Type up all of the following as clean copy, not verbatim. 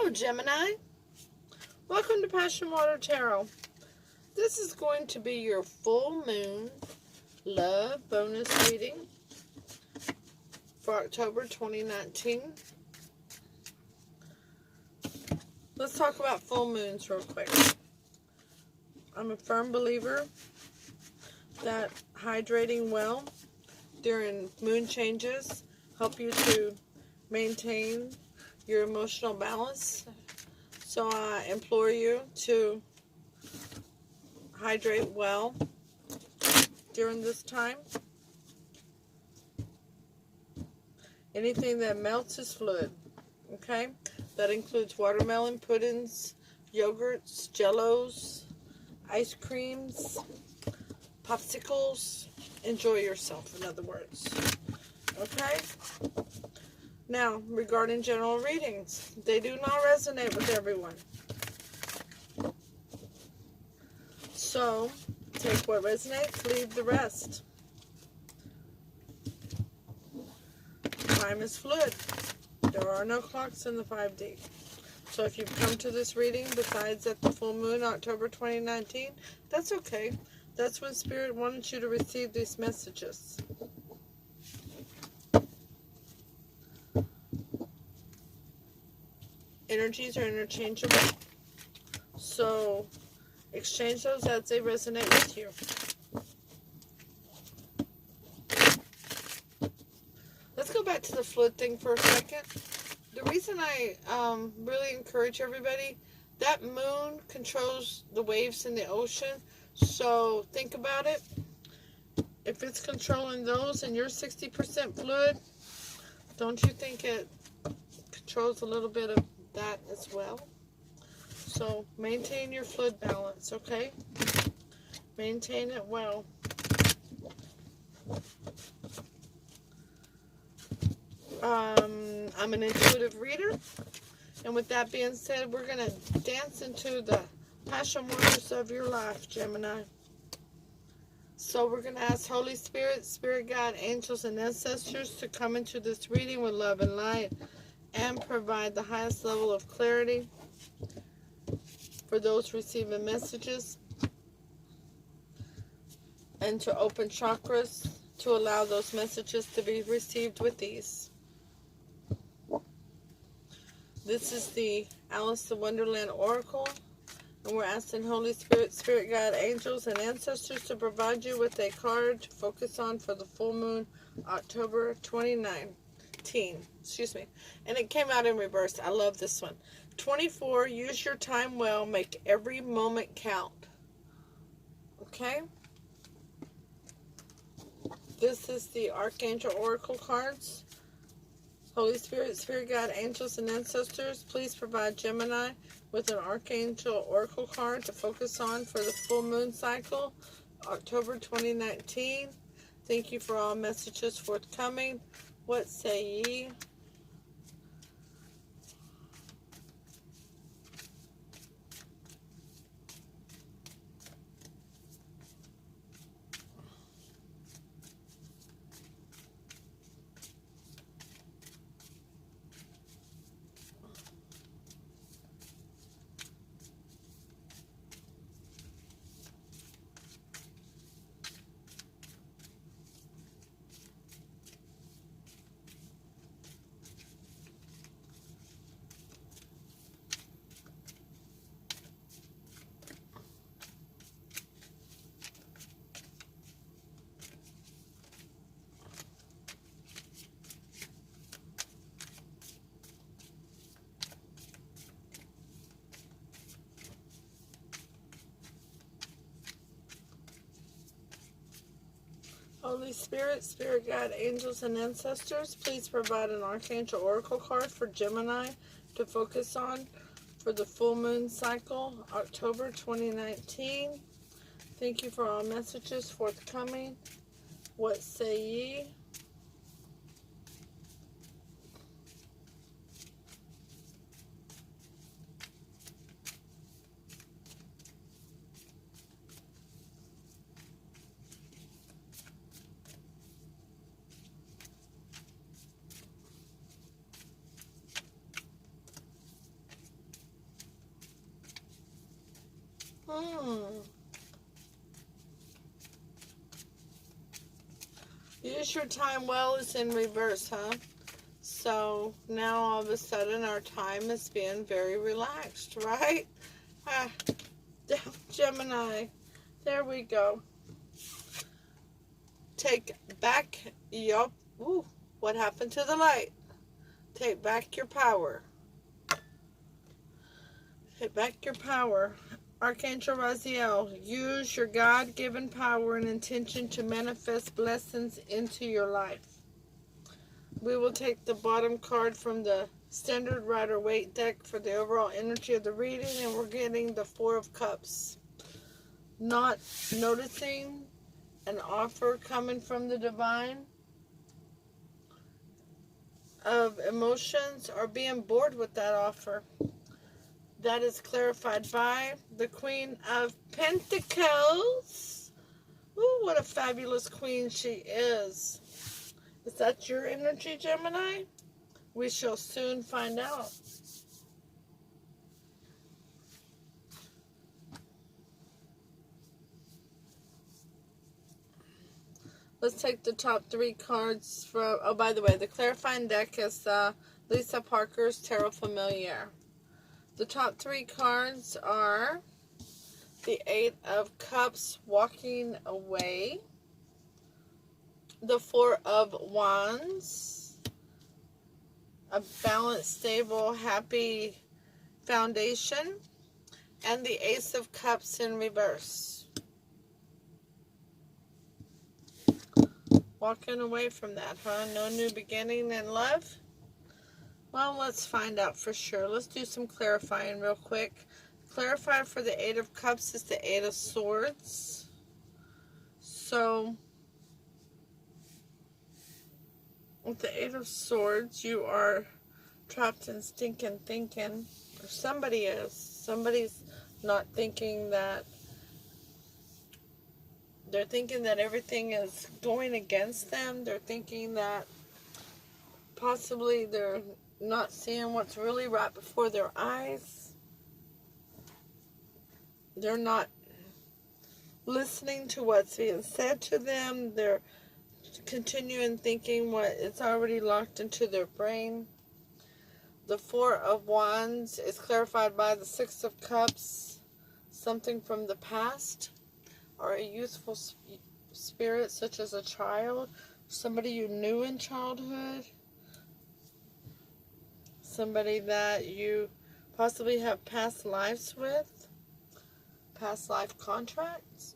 Hello, Gemini. Welcome to Passion Water Tarot. This is going to be your full moon love bonus reading for October 2019. Let's talk about full moons real quick. I'm a firm believer that hydrating well during moon changes help you to maintain your emotional balance. So I implore you to hydrate well during this time. Anything that melts is fluid, okay? That includes watermelon puddings, yogurts, jellos, ice creams, popsicles. Enjoy yourself, in other words, okay? Now, regarding general readings, they do not resonate with everyone. So, take what resonates, leave the rest. Time is fluid. There are no clocks in the 5D. So if you've come to this reading besides at the full moon, October 2019, that's okay. That's when Spirit wanted you to receive these messages. Energies are interchangeable. So exchange those as they resonate with you. Let's go back to the fluid thing for a second. The reason I really encourage everybody, that moon controls the waves in the ocean. So think about it. If it's controlling those and you're 60% fluid, don't you think it controls a little bit of that as well? So maintain your fluid balance, okay? Maintain it well. I'm an intuitive reader, and with that being said, we're going to dance into the passion waters of your life, Gemini. So we're going to ask Holy Spirit, Spirit Guide, angels, and ancestors to come into this reading with love and light and provide the highest level of clarity for those receiving messages, and to open chakras to allow those messages to be received with ease. This is the Alice in Wonderland Oracle, and we're asking Holy Spirit, Spirit Guide, angels, and ancestors to provide you with a card to focus on for the full moon, October 2019. Excuse me. And it came out in reverse. I love this one. 24, use your time well. Make every moment count. Okay? This is the Archangel Oracle cards. Holy Spirit, Spirit Guide, angels, and ancestors, please provide Gemini with an Archangel Oracle card to focus on for the full moon cycle, October 2019. Thank you for all messages forthcoming. What say ye? Holy Spirit, Spirit Guide, angels, and ancestors, please provide an Archangel Oracle card for Gemini to focus on for the full moon cycle, October 2019. Thank you for all messages forthcoming. What say ye? Use your time well is in reverse, huh? So now all of a sudden our time is being very relaxed, right? Ah, Gemini. There we go. Take back, yup. Ooh, what happened to the light? Take back your power. Take back your power. Archangel Raziel, use your God-given power and intention to manifest blessings into your life. We will take the bottom card from the Standard Rider-Waite deck for the overall energy of the reading, and we're getting the Four of Cups. Not noticing an offer coming from the divine of emotions or being bored with that offer. That is clarified by the Queen of Pentacles. Ooh, what a fabulous queen she is. Is that your energy, Gemini? We shall soon find out. Let's take the top 3 cards from... Oh, by the way, the clarifying deck is Lisa Parker's Tarot Familiar. The top 3 cards are the 8 of Cups, walking away. The 4 of Wands, a balanced, stable, happy foundation. And the Ace of Cups in reverse. Walking away from that, huh? No new beginning in love? Well, let's find out for sure. Let's do some clarifying real quick. Clarifier for the 8 of Cups is the 8 of Swords. So, with the 8 of Swords, you are trapped in stinking thinking. Or somebody is. Somebody's not thinking that... They're thinking that everything is going against them. They're thinking that possibly they're not seeing what's really right before their eyes. They're not listening to what's being said to them. They're continuing thinking what is already locked into their brain. The 4 of Wands is clarified by the 6 of Cups. Something from the past, or a youthful spirit, such as a child, somebody you knew in childhood, somebody that you possibly have past lives with, past life contracts,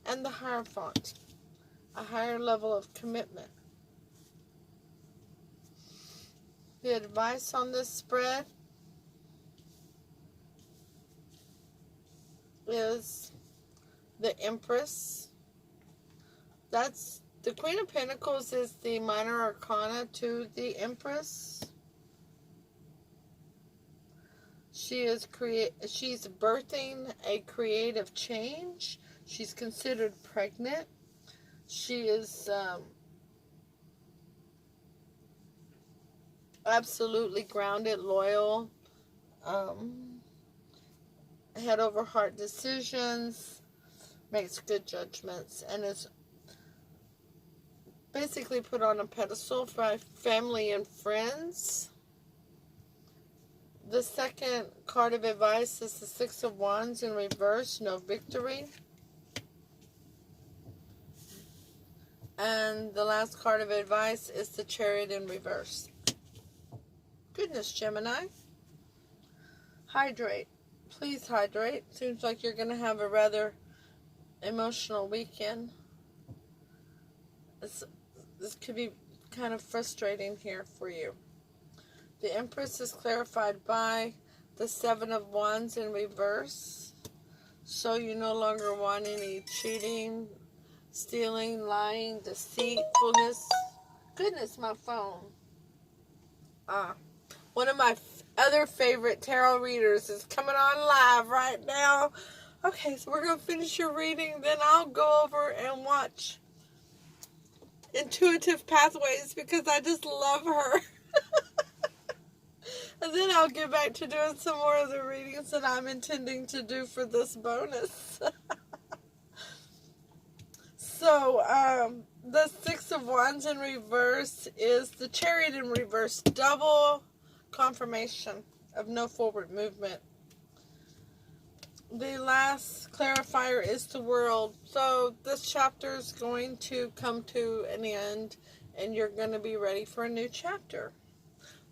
and the Hierophant, a higher level of commitment. The advice on this spread is the Empress. That's the Queen of Pentacles is the minor arcana to the Empress. She's birthing a creative change. She's considered pregnant. She is absolutely grounded, loyal, head over heart decisions, makes good judgments, and is basically put on a pedestal for family and friends. The second card of advice is the 6 of Wands in reverse, no victory. And the last card of advice is the Chariot in reverse. Goodness, Gemini. Hydrate. Please hydrate. Seems like you're going to have a rather emotional weekend. This could be kind of frustrating here for you. The Empress is clarified by the 7 of Wands in reverse. So you no longer want any cheating, stealing, lying, deceitfulness. Goodness, my phone. One of my other favorite tarot readers is coming on live right now. Okay, so we're going to finish your reading. Then I'll go over and watch Intuitive Pathways because I just love her. And then I'll get back to doing some more of the readings that I'm intending to do for this bonus. So, the Six of Wands in reverse is the Chariot in reverse. Double confirmation of no forward movement. The last clarifier is the World. So, this chapter is going to come to an end, and you're going to be ready for a new chapter.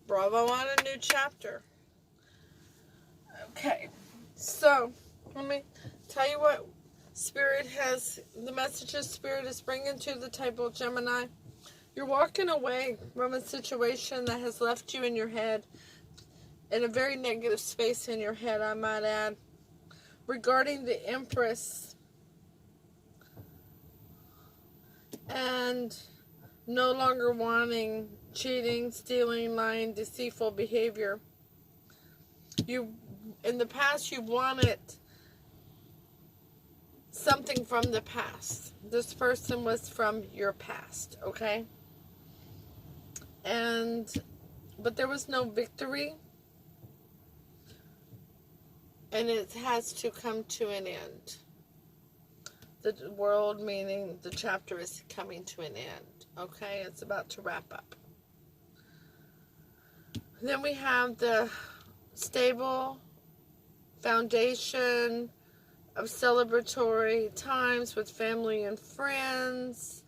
Bravo on a new chapter. Okay, so let me tell you what Spirit has, the messages Spirit is bringing to the table, Gemini. You're walking away from a situation that has left you in your head, in a very negative space in your head, I might add, regarding the Empress and no longer wanting cheating, stealing, lying, deceitful behavior. In the past, you wanted something from the past. This person was from your past, okay? But there was no victory, and it has to come to an end. The World, meaning the chapter, is coming to an end, okay? It's about to wrap up. Then we have the stable foundation of celebratory times with family and friends,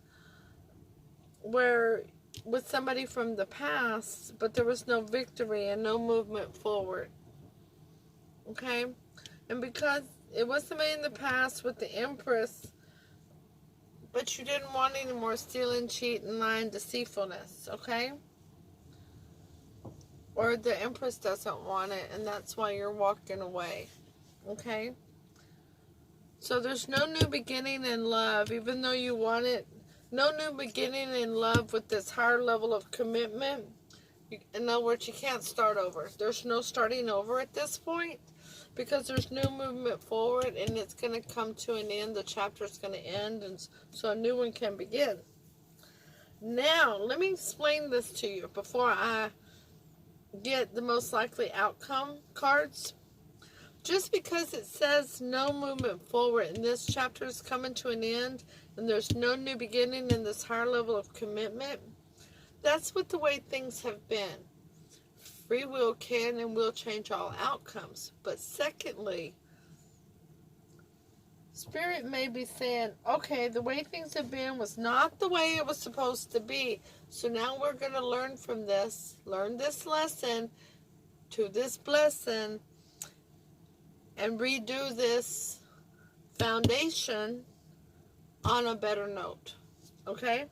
where with somebody from the past, but there was no victory and no movement forward. Okay? And because it was somebody in the past with the Empress, but you didn't want any more stealing, cheating, lying, deceitfulness, okay? Or the Empress doesn't want it, and that's why you're walking away, okay? So there's no new beginning in love, even though you want it. No new beginning in love with this higher level of commitment. In other words, you can't start over. There's no starting over at this point, because there's no movement forward, and it's going to come to an end. The chapter's going to end, and so a new one can begin. Now, let me explain this to you before I get the most likely outcome cards. Just because it says no movement forward and this chapter is coming to an end and there's no new beginning in this higher level of commitment, that's what the way things have been. Free will can and will change all outcomes. But secondly, Spirit may be saying, okay, the way things have been was not the way it was supposed to be. So now we're going to learn from this, learn this lesson to this blessing, and redo this foundation on a better note. Okay?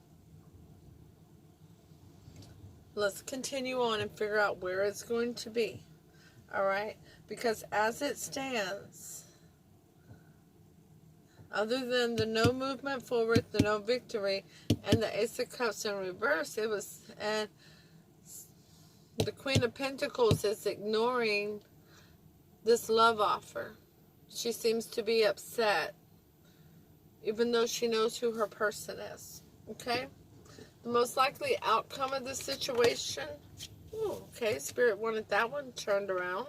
Let's continue on and figure out where it's going to be. Alright? Because as it stands, other than the no movement forward, the no victory, and the Ace of Cups in reverse, it was, and the Queen of Pentacles is ignoring this love offer. She seems to be upset, even though she knows who her person is. Okay? The most likely outcome of the situation, okay, Spirit wanted that one turned around,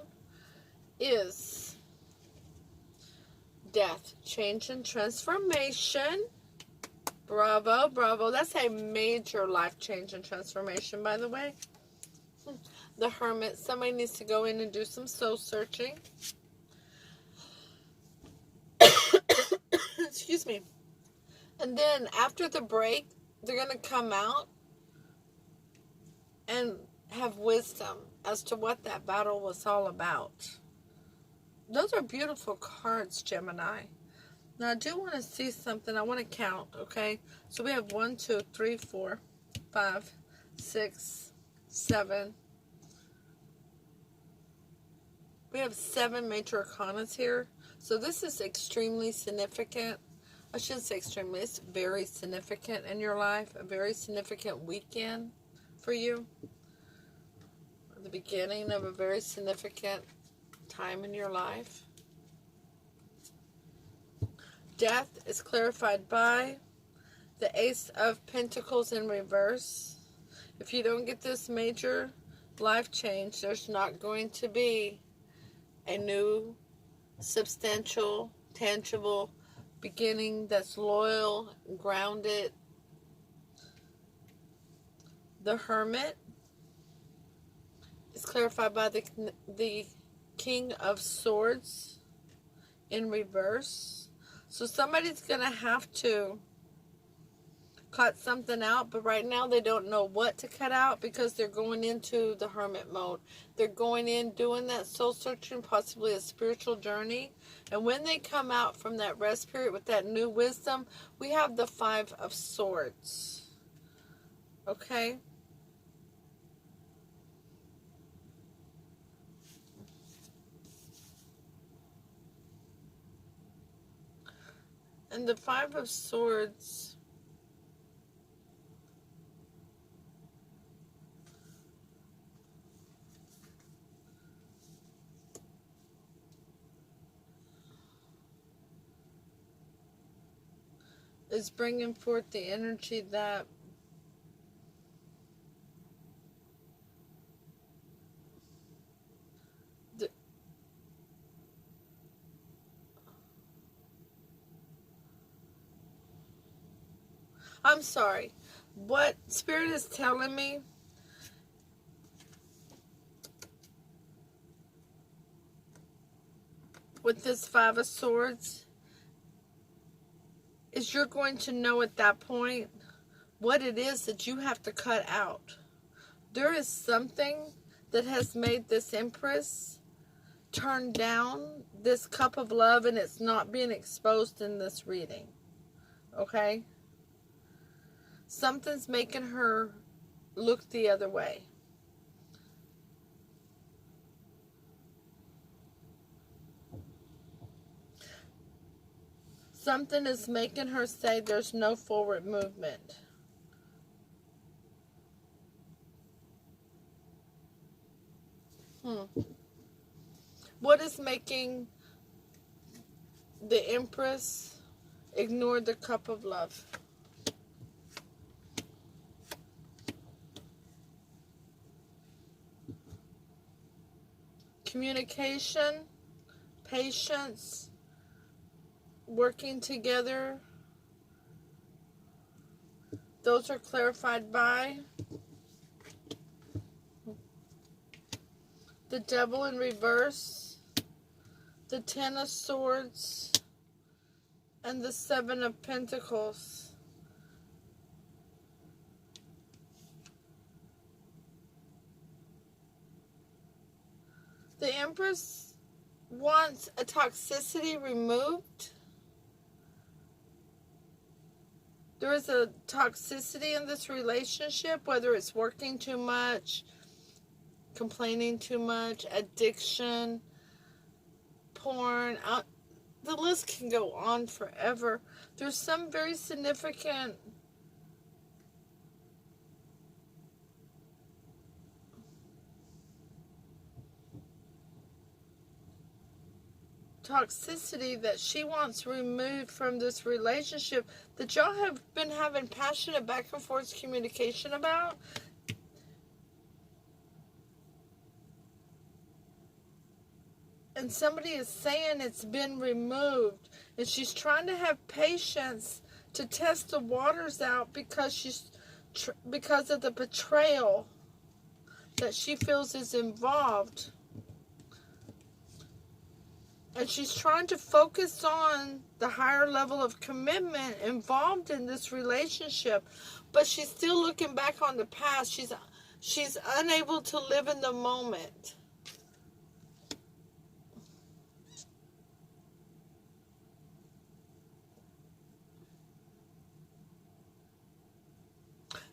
is death, change, and transformation. Bravo, bravo. That's a major life change and transformation, by the way. The Hermit. Somebody needs to go in and do some soul searching. Excuse me. And then after the break, they're going to come out and have wisdom as to what that battle was all about. Those are beautiful cards, Gemini. Now, I do want to see something. I want to count, okay? So we have 1, 2, 3, 4, 5, 6, 7. We have 7 major arcanas here. So this is extremely significant. I shouldn't say extremely. It's very significant in your life. A very significant weekend for you. The beginning of a very significant time in your life. Death is clarified by the Ace of Pentacles in reverse. If you don't get this major life change. There's not going to be a new, substantial, tangible beginning that's loyal, grounded. The Hermit is clarified by the King of Swords in reverse. So somebody's going to have to cut something out, but right now they don't know what to cut out because they're going into the hermit mode. They're going in, doing that soul searching, possibly a spiritual journey. And when they come out from that rest period with that new wisdom, we have the Five of Swords. Okay? And the Five of Swords is bringing forth the energy that I'm sorry. What Spirit is telling me with this Five of Swords is you're going to know at that point what it is that you have to cut out. There is something that has made this Empress turn down this cup of love, and it's not being exposed in this reading. Okay? Something's making her look the other way. Something is making her say there's no forward movement. What is making the Empress ignore the cup of love? Communication, patience, working together. Those are clarified by the Devil in reverse, the Ten of Swords, and the Seven of Pentacles. The Empress wants a toxicity removed. There is a toxicity in this relationship, whether it's working too much, complaining too much, addiction, porn. The list can go on forever. There's some very significant toxicity that she wants removed from this relationship that y'all have been having passionate back and forth communication about. And somebody is saying it's been removed, and she's trying to have patience to test the waters out because because of the betrayal that she feels is involved. And she's trying to focus on the higher level of commitment involved in this relationship. But she's still looking back on the past. She's unable to live in the moment.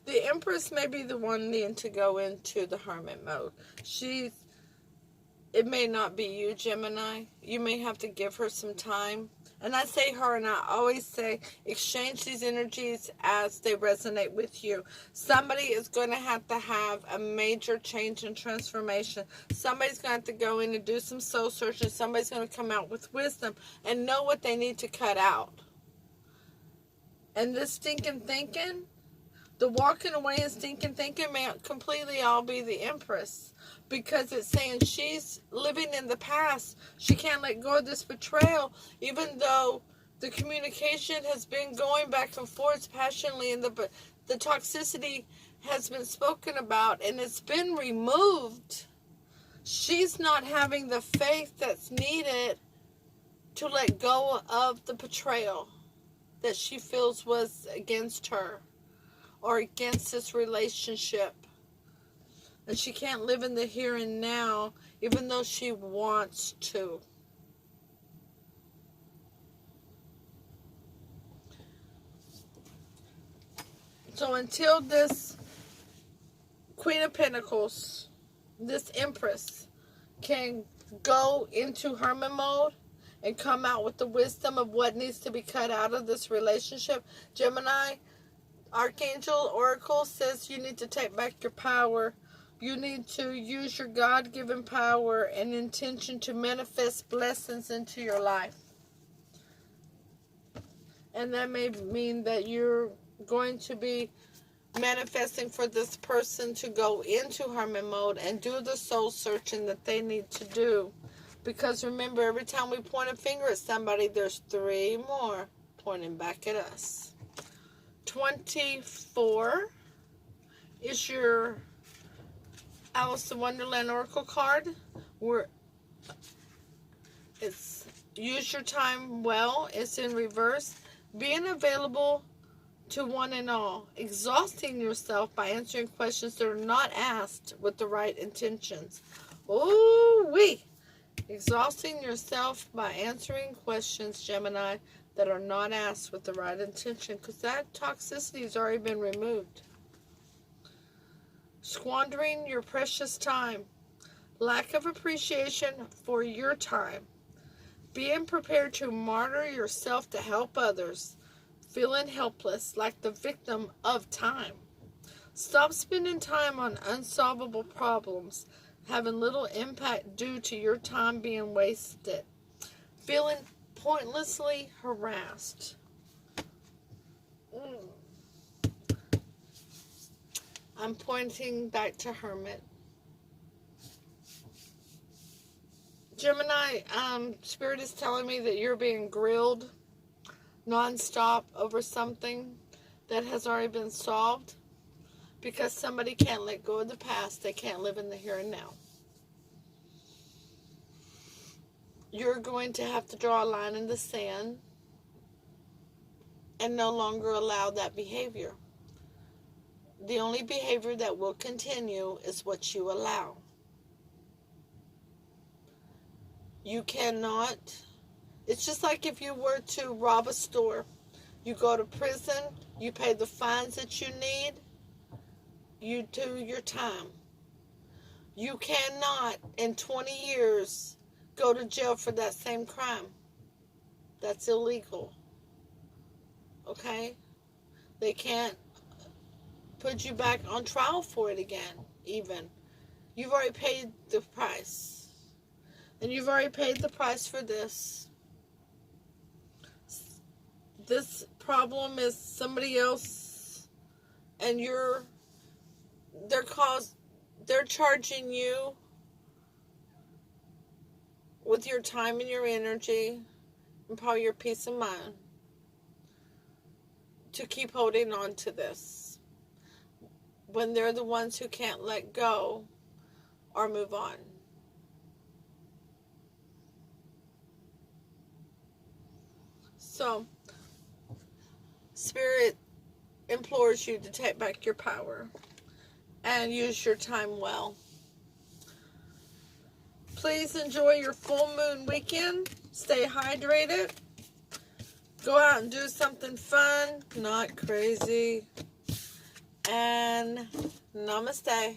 The Empress may be the one needing to go into the hermit mode. It may not be you, Gemini. You may have to give her some time. And I say her, and I always say, exchange these energies as they resonate with you. Somebody is going to have a major change and transformation. Somebody's going to have to go in and do some soul searching. Somebody's going to come out with wisdom and know what they need to cut out. And this stinking thinking, The walking away and stinking thinking may completely all be the Empress, because it's saying she's living in the past. She can't let go of this betrayal, even though the communication has been going back and forth passionately, and the toxicity has been spoken about, and it's been removed. She's not having the faith that's needed to let go of the betrayal that she feels was against her or against this relationship. And she can't live in the here and now, even though she wants to. So until this Queen of Pentacles, this Empress, can go into hermit mode and come out with the wisdom of what needs to be cut out of this relationship, Gemini, Archangel Oracle says you need to take back your power. You need to use your God-given power and intention to manifest blessings into your life. And that may mean that you're going to be manifesting for this person to go into hermit mode and do the soul searching that they need to do. Because remember, every time we point a finger at somebody, there's 3 more pointing back at us. 24 is your Alice in Wonderland Oracle card, where it's use your time well. It's in reverse. Being available to one and all. Exhausting yourself by answering questions that are not asked with the right intentions. Ooh-wee! Exhausting yourself by answering questions, Gemini, that are not asked with the right intention, because that toxicity has already been removed. Squandering your precious time. Lack of appreciation for your time. Being prepared to martyr yourself to help others. Feeling helpless, like the victim of time. Stop spending time on unsolvable problems, having little impact due to your time being wasted. Feeling pointlessly harassed. I'm pointing back to Hermit. Gemini, Spirit is telling me that you're being grilled nonstop over something that has already been solved, because somebody can't let go of the past. They can't live in the here and now. You're going to have to draw a line in the sand and no longer allow that behavior. The only behavior that will continue is what you allow. You cannot. It's just like if you were to rob a store. You go to prison, you pay the fines that you need, you do your time. You cannot, in 20 years, go to jail for that same crime. That's illegal. Okay? They can't put you back on trial for it again, even. You've already paid the price. And you've already paid the price for this. This problem is somebody else, and they're charging you with your time and your energy and probably your peace of mind to keep holding on to this when they're the ones who can't let go or move on. So, Spirit implores you to take back your power and use your time well. Please enjoy your full moon weekend. Stay hydrated. Go out and do something fun, not crazy. And namaste.